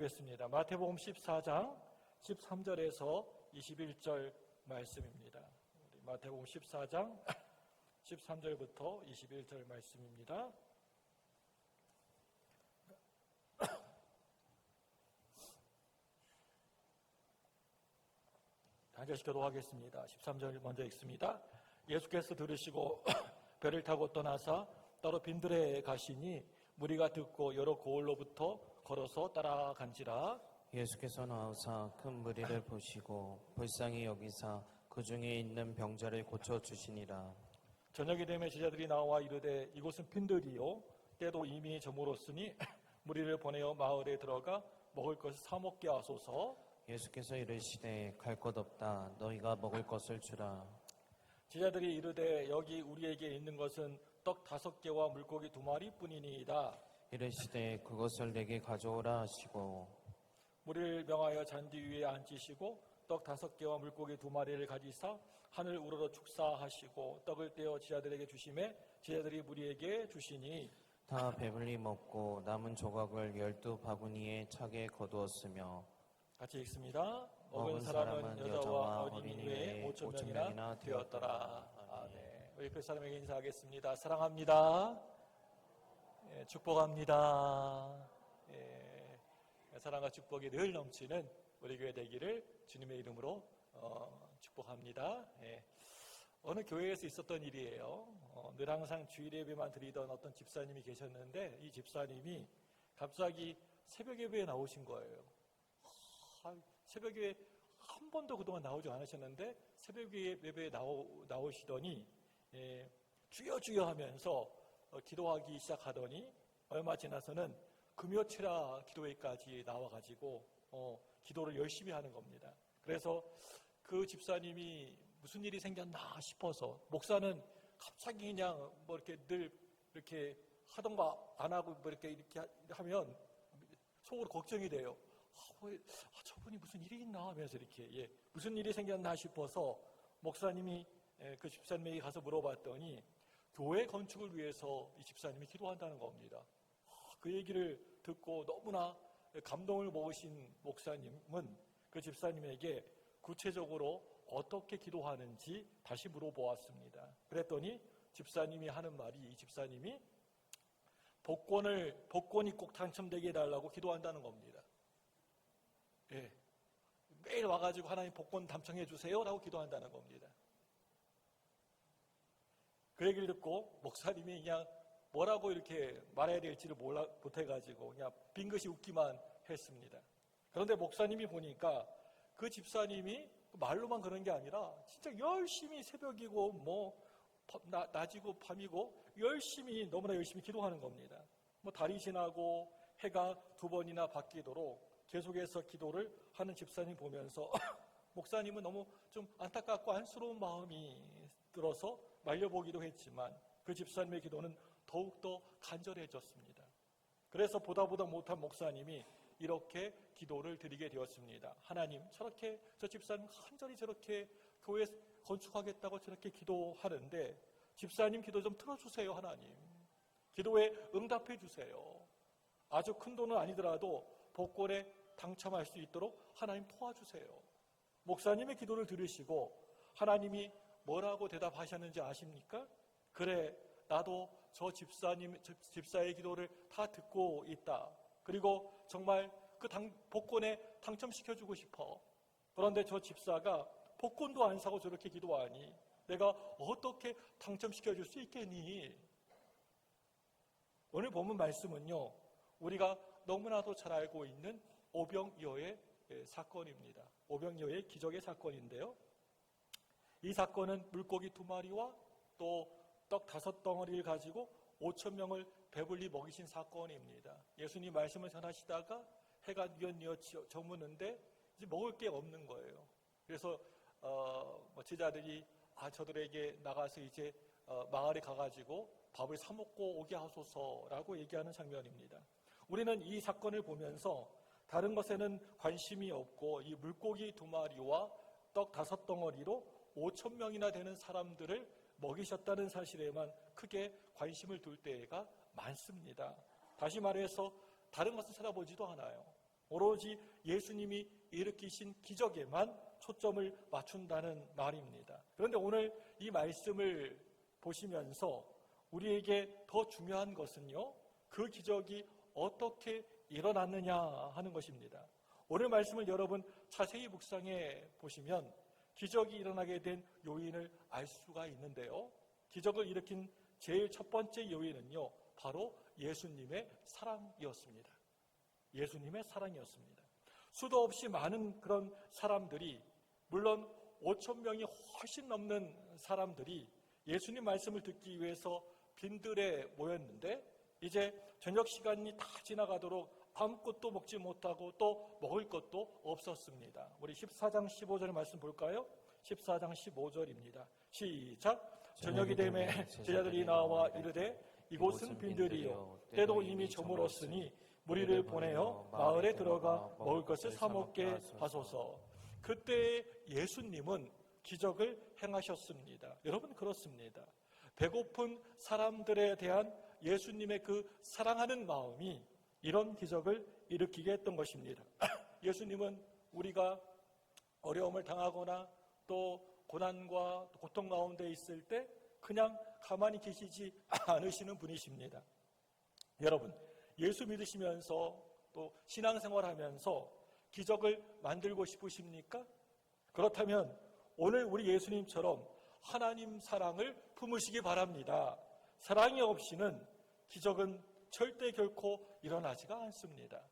겠습니다. 마태복음 14장 13절에서 21절 말씀입니다. 마태복음 14장 13절부터 21절 말씀입니다. 한 절씩 기도하겠습니다. 13절 먼저 읽습니다. 예수께서 들으시고 배를 타고 떠나사 따로 빈들에 가시니 무리가 듣고 여러 고을로부터 걸어서 따라간지라. 예수께서 나오사 큰 무리를 보시고 불쌍히 여기사 그 중에 있는 병자를 고쳐주시니라. 저녁이 되면 제자들이 나와 이르되 이곳은 빈들이요 때도 이미 저물었으니 무리를 보내어 마을에 들어가 먹을 것을 사 먹게 하소서. 예수께서 이르시되 갈 것 없다. 너희가 먹을 것을 주라. 제자들이 이르되 여기 우리에게 있는 것은 떡 5개와 물고기 2마리 뿐이니이다. 이르시되 그것을 내게 가져오라 하시고 무리를 명하여 잔디 위에 앉히시고 떡 5개와 물고기 2마리를 가지사 하늘 우러러 축사하시고 떡을 떼어 제자들에게 주시매 제자들이 무리에게 주시니 다 배불리 먹고 남은 조각을 12바구니에 차게 거두었으며. 같이 읽습니다. 먹은 사람은 여자와 어린이 외에 5,000명이나 되었더라. 아멘. 우리 옆에 사람에게 인사하겠습니다. 사랑합니다. 예, 축복합니다. 예, 사랑과 축복이 늘 넘치는 우리 교회 되기를 주님의 이름으로 축복합니다. 예, 어느 교회에서 있었던 일이에요. 늘 항상 주일 예배만 드리던 어떤 집사님이 계셨는데 이 집사님이 갑자기 새벽 예배에 나오신 거예요. 새벽 예배에 한 번도 그동안 나오지 않으셨는데 새벽 예배에 나오시더니 주여 주여 하면서 기도하기 시작하더니 얼마 지나서는 금요치라 기도회까지 나와가지고 기도를 열심히 하는 겁니다. 그래서 그 집사님이 무슨 일이 생겼나 싶어서 목사는 갑자기 그냥 뭐 이렇게 늘 이렇게 하던 거 안 하고 뭐 이렇게 하면 속으로 걱정이 돼요. 저분이 무슨 일이 있나 하면서 이렇게 무슨 일이 생겼나 싶어서 목사님이 그 집사님에게 가서 물어봤더니 교회 건축을 위해서 이 집사님이 기도한다는 겁니다. 그 얘기를 듣고 너무나 감동을 먹으신 목사님은 그 집사님에게 구체적으로 어떻게 기도하는지 다시 물어보았습니다. 그랬더니 집사님이 하는 말이 이 집사님이 복권이 꼭 당첨되게 해달라고 기도한다는 겁니다. 예, 매일 와가지고 하나님 복권 당첨해 주세요 라고 기도한다는 겁니다. 그 얘기를 듣고 목사님이 그냥 뭐라고 이렇게 말해야 될지를 못해가지고 그냥 빙긋이 웃기만 했습니다. 그런데 목사님이 보니까 그 집사님이 말로만 그런 게 아니라 진짜 열심히 새벽이고 뭐 낮이고 밤이고 너무나 열심히 기도하는 겁니다. 뭐 달이 지나고 해가 2번이나 바뀌도록 계속해서 기도를 하는 집사님 보면서 목사님은 너무 좀 안타깝고 안쓰러운 마음이 들어서 말려보기도 했지만 그 집사님의 기도는 더욱더 간절해졌습니다. 그래서 보다 못한 목사님이 이렇게 기도를 드리게 되었습니다. 하나님, 저렇게 저 집사님 간절히 저렇게 교회 건축하겠다고 저렇게 기도하는데 집사님 기도 좀 틀어주세요. 하나님, 기도에 응답해 주세요. 아주 큰 돈은 아니더라도 복권에 당첨할 수 있도록 하나님 도와주세요. 목사님의 기도를 들으시고 하나님이 뭐라고 대답하셨는지 아십니까? 그래, 나도 저 집사의 기도를 다 듣고 있다. 그리고 정말 그 복권에 당첨시켜주고 싶어. 그런데 저 집사가 복권도 안 사고 저렇게 기도하니 내가 어떻게 당첨시켜줄 수 있겠니? 오늘 본문 말씀은요, 우리가 너무나도 잘 알고 있는 오병이어의 사건입니다. 오병이어의 기적의 사건인데요. 이 사건은 물고기 2마리와 또 떡 5덩어리를 가지고 5,000명을 배불리 먹이신 사건입니다. 예수님 말씀을 전하시다가 해가 뉘엿뉘엿 저무는데 이제 먹을 게 없는 거예요. 그래서 제자들이 저들에게 나가서 이제 마을에 가가지고 밥을 사 먹고 오게 하소서라고 얘기하는 장면입니다. 우리는 이 사건을 보면서 다른 것에는 관심이 없고 이 물고기 2마리와 떡 5덩어리로 5,000명이나 되는 사람들을 먹이셨다는 사실에만 크게 관심을 둘 때가 많습니다. 다시 말해서 다른 것을 찾아보지도 않아요. 오로지 예수님이 일으키신 기적에만 초점을 맞춘다는 말입니다. 그런데 오늘 이 말씀을 보시면서 우리에게 더 중요한 것은요, 그 기적이 어떻게 일어났느냐 하는 것입니다. 오늘 말씀을 여러분 자세히 묵상해 보시면 기적이 일어나게 된 요인을 알 수가 있는데요, 기적을 일으킨 제일 첫 번째 요인은요, 바로 예수님의 사랑이었습니다. 예수님의 사랑이었습니다. 수도 없이 많은 그런 사람들이, 물론 5,000명이 훨씬 넘는 사람들이 예수님 말씀을 듣기 위해서 빈들에 모였는데, 이제 저녁 시간이 다 지나가도록 아무것도 먹지 못하고 또 먹을 것도 없었습니다. 우리 14장 15절 말씀 볼까요? 14장 15절입니다. 시작. 저녁이 되매 제자들이 나와 이르되 이곳은 빈들이요 때도 이미 저물었으니 무리를 보내어 마을에 들어가 먹을 것을 사 먹게 하소서. 그때 예수님은 기적을 행하셨습니다. 여러분, 그렇습니다. 배고픈 사람들에 대한 예수님의 그 사랑하는 마음이 이런 기적을 일으키게 했던 것입니다. 예수님은 우리가 어려움을 당하거나 또 고난과 고통 가운데 있을 때 그냥 가만히 계시지 않으시는 분이십니다. 여러분, 예수 믿으시면서 또 신앙생활하면서 기적을 만들고 싶으십니까? 그렇다면 오늘 우리 예수님처럼 하나님 사랑을 품으시기 바랍니다. 사랑이 없이는 기적은 절대 결코 일어나지가 않습니다.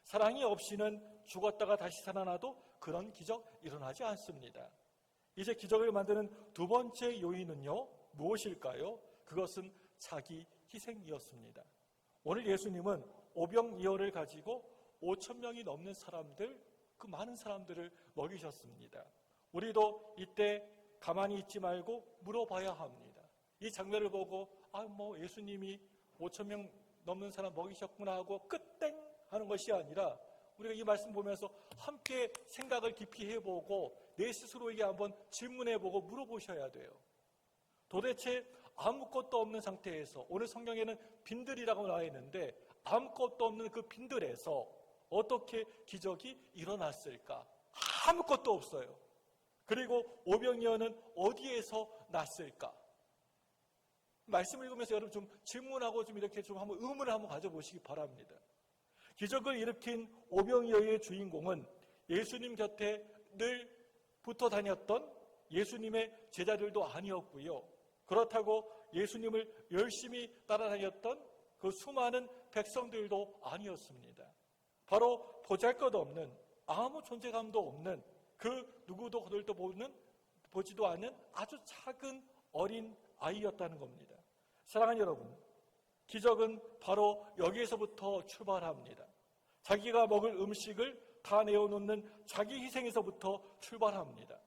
사랑이 없이는 죽었다가 다시 살아나도 그런 기적 일어나지 않습니다. 이제 기적을 만드는 두 번째 요인은요, 무엇일까요? 그것은 자기 희생이었습니다. 오늘 예수님은 오병이어를 가지고 5,000명이 넘는 사람들, 그 많은 사람들을 먹이셨습니다. 우리도 이때 가만히 있지 말고 물어봐야 합니다. 이 장면을 보고 예수님이 5,000명 넘는 사람 먹이셨구나 하고 끝땡 하는 것이 아니라, 우리가 이 말씀 보면서 함께 생각을 깊이 해보고 내 스스로에게 한번 질문해보고 물어보셔야 돼요. 도대체 아무것도 없는 상태에서, 오늘 성경에는 빈들이라고 나와 있는데 아무것도 없는 그 빈들에서 어떻게 기적이 일어났을까? 아무것도 없어요. 그리고 오병이어는 어디에서 났을까? 말씀을 읽으면서 여러분 좀 질문하고 좀 이렇게 좀 한번 의문을 한번 가져보시기 바랍니다. 기적을 일으킨 오병이어의 주인공은 예수님 곁에 늘 붙어 다녔던 예수님의 제자들도 아니었고요. 그렇다고 예수님을 열심히 따라다녔던 그 수많은 백성들도 아니었습니다. 바로 보잘것없는, 아무 존재감도 없는, 그 누구도 거들떠 보지도 않는 아주 작은 어린 아이였다는 겁니다. 사랑하는 여러분, 기적은 바로 여기에서부터 출발합니다. 자기가 먹을 음식을 다 내어놓는 자기 희생에서부터 출발합니다.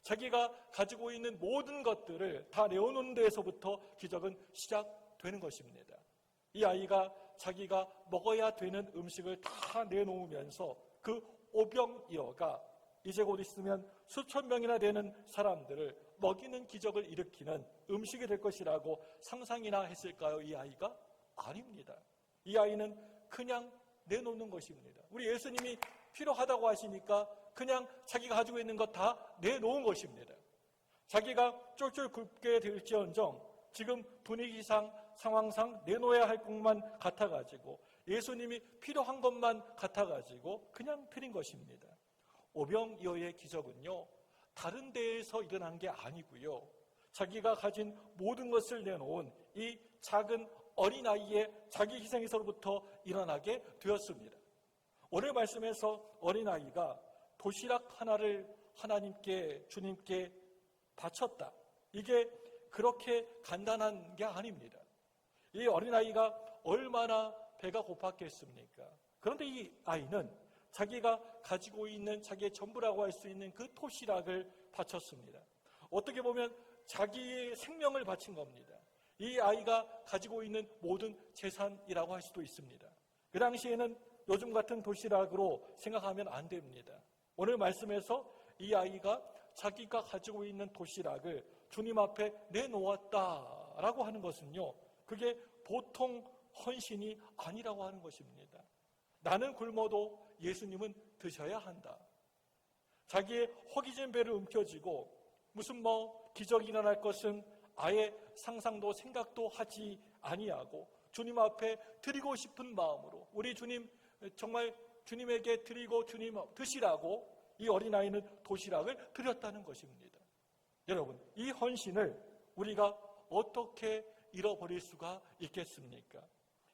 자기가 가지고 있는 모든 것들을 다 내어놓는 데에서부터 기적은 시작되는 것입니다. 이 아이가 자기가 먹어야 되는 음식을 다 내놓으면서 그 오병이어가 이제 곧 있으면 수천 명이나 되는 사람들을 먹이는 기적을 일으키는 음식이 될 것이라고 상상이나 했을까요? 이 아이가? 아닙니다. 이 아이는 그냥 내놓는 것입니다. 우리 예수님이 필요하다고 하시니까 그냥 자기가 가지고 있는 것 다 내놓은 것입니다. 자기가 쫄쫄 굶게 될지언정 지금 분위기상 상황상 내놓아야 할 것만 같아가지고, 예수님이 필요한 것만 같아가지고 그냥 드린 것입니다. 오병이어의 기적은요, 다른 데에서 일어난 게 아니고요, 자기가 가진 모든 것을 내놓은 이 작은 어린아이의 자기 희생에서부터 일어나게 되었습니다. 오늘 말씀에서 어린아이가 도시락 하나를 하나님께, 주님께 바쳤다. 이게 그렇게 간단한 게 아닙니다. 이 어린아이가 얼마나 배가 고팠겠습니까? 그런데 이 아이는 자기가 가지고 있는 자기의 전부라고 할 수 있는 그 도시락을 바쳤습니다. 어떻게 보면 자기의 생명을 바친 겁니다. 이 아이가 가지고 있는 모든 재산이라고 할 수도 있습니다. 그 당시에는 요즘 같은 도시락으로 생각하면 안 됩니다. 오늘 말씀에서 이 아이가 자기가 가지고 있는 도시락을 주님 앞에 내놓았다라고 하는 것은요, 그게 보통 헌신이 아니라고 하는 것입니다. 나는 굶어도 예수님은 드셔야 한다. 자기의 허기진 배를 움켜쥐고 무슨 기적이 일어날 것은 아예 상상도 생각도 하지 아니하고 주님 앞에 드리고 싶은 마음으로 우리 주님 정말 주님에게 드리고 주님 드시라고 이 어린아이는 도시락을 드렸다는 것입니다. 여러분, 이 헌신을 우리가 어떻게 잃어버릴 수가 있겠습니까?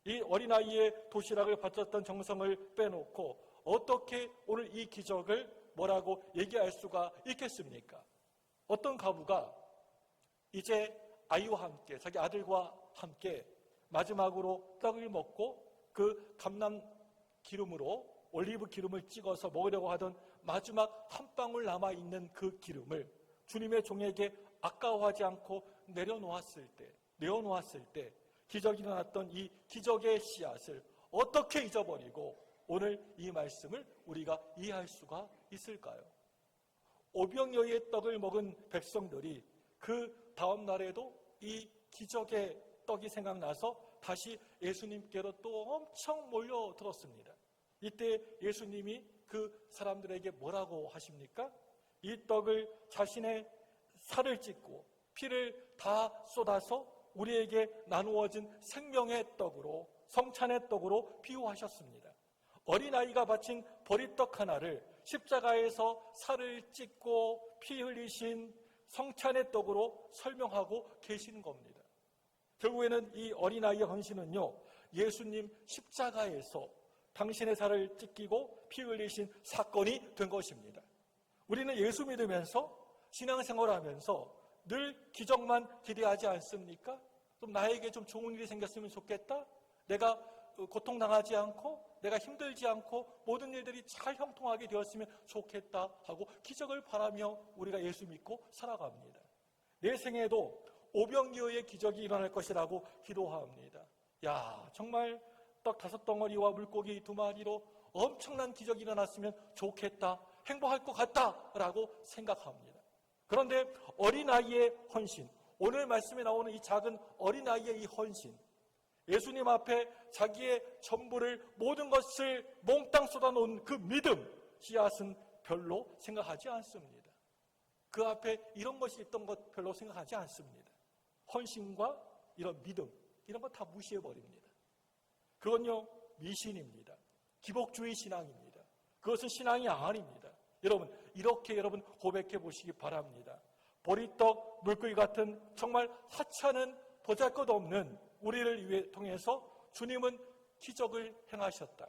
이 어린아이의 도시락을 바쳤던 정성을 빼놓고 어떻게 오늘 이 기적을 뭐라고 얘기할 수가 있겠습니까? 어떤 가부가 이제 아이와 함께 자기 아들과 함께 마지막으로 떡을 먹고 그 감람 기름으로 올리브 기름을 찍어서 먹으려고 하던 마지막 한 방울 남아있는 그 기름을 주님의 종에게 아까워하지 않고 내어놓았을 때 기적이 일어났던 이 기적의 씨앗을 어떻게 잊어버리고 오늘 이 말씀을 우리가 이해할 수가 있을까요? 오병이어의 떡을 먹은 백성들이 그 다음 날에도 이 기적의 떡이 생각나서 다시 예수님께로 또 엄청 몰려들었습니다. 이때 예수님이 그 사람들에게 뭐라고 하십니까? 이 떡을 자신의 살을 찢고 피를 다 쏟아서 우리에게 나누어진 생명의 떡으로, 성찬의 떡으로 비유하셨습니다. 어린아이가 바친 보리떡 하나를 십자가에서 살을 찢고 피 흘리신 성찬의 떡으로 설명하고 계시는 겁니다. 결국에는 이 어린아이의 헌신은요, 예수님 십자가에서 당신의 살을 찢기고 피 흘리신 사건이 된 것입니다. 우리는 예수 믿으면서 신앙생활하면서 늘 기적만 기대하지 않습니까? 좀 나에게 좀 좋은 일이 생겼으면 좋겠다. 내가 고통당하지 않고 내가 힘들지 않고 모든 일들이 잘 형통하게 되었으면 좋겠다 하고 기적을 바라며 우리가 예수 믿고 살아갑니다. 내 생에도 오병이어의 기적이 일어날 것이라고 기도합니다. 야, 정말 떡 5덩어리와 물고기 2마리로 엄청난 기적이 일어났으면 좋겠다, 행복할 것 같다라고 생각합니다. 그런데 어린아이의 헌신, 오늘 말씀에 나오는 이 작은 어린아이의 이 헌신, 예수님 앞에 자기의 전부를 모든 것을 몽땅 쏟아놓은 그 믿음, 씨앗은 별로 생각하지 않습니다. 그 앞에 이런 것이 있던 것 별로 생각하지 않습니다. 헌신과 이런 믿음, 이런 거 다 무시해버립니다. 그건요, 미신입니다. 기복주의 신앙입니다. 그것은 신앙이 아닙니다. 여러분, 이렇게 여러분 고백해 보시기 바랍니다. 보리떡, 물고기 같은 정말 하찮은 보잘것없는 우리를 통해서 주님은 기적을 행하셨다.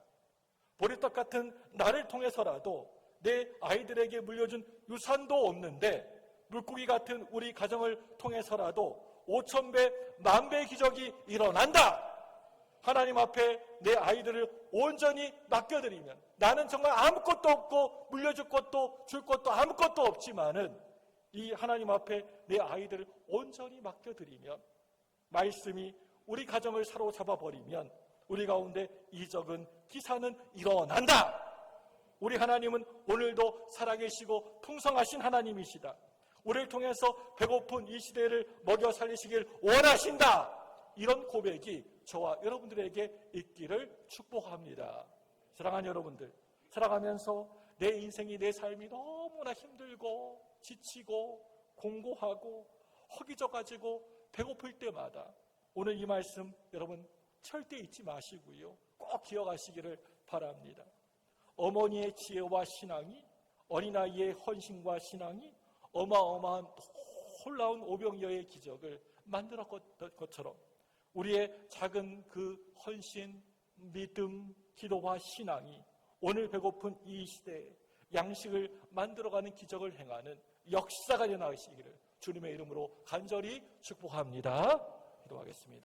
보리떡 같은 나를 통해서라도 내 아이들에게 물려준 유산도 없는데 물고기 같은 우리 가정을 통해서라도 5,000배, 10,000배의 기적이 일어난다. 하나님 앞에 내 아이들을 온전히 맡겨드리면, 나는 정말 아무것도 없고 물려줄 것도 줄 것도 아무것도 없지만은 이 하나님 앞에 내 아이들을 온전히 맡겨드리면, 말씀이 우리 가정을 사로잡아 버리면 우리 가운데 이적은 기사는 일어난다. 우리 하나님은 오늘도 살아계시고 풍성하신 하나님이시다. 우리를 통해서 배고픈 이 시대를 먹여 살리시길 원하신다. 이런 고백이 저와 여러분들에게 있기를 축복합니다. 사랑하는 여러분들, 살아가면서 내 인생이, 내 삶이 너무나 힘들고 지치고 공고하고 허기져가지고 배고플 때마다 오늘 이 말씀 여러분 절대 잊지 마시고요, 꼭 기억하시기를 바랍니다. 어머니의 지혜와 신앙이, 어린아이의 헌신과 신앙이 어마어마한 놀라운 오병이어의 기적을 만들었던 것처럼 우리의 작은 그 헌신, 믿음, 기도와 신앙이 오늘 배고픈 이 시대에 양식을 만들어가는 기적을 행하는 역사가 일어나시기를 주님의 이름으로 간절히 축복합니다. 기도하겠습니다.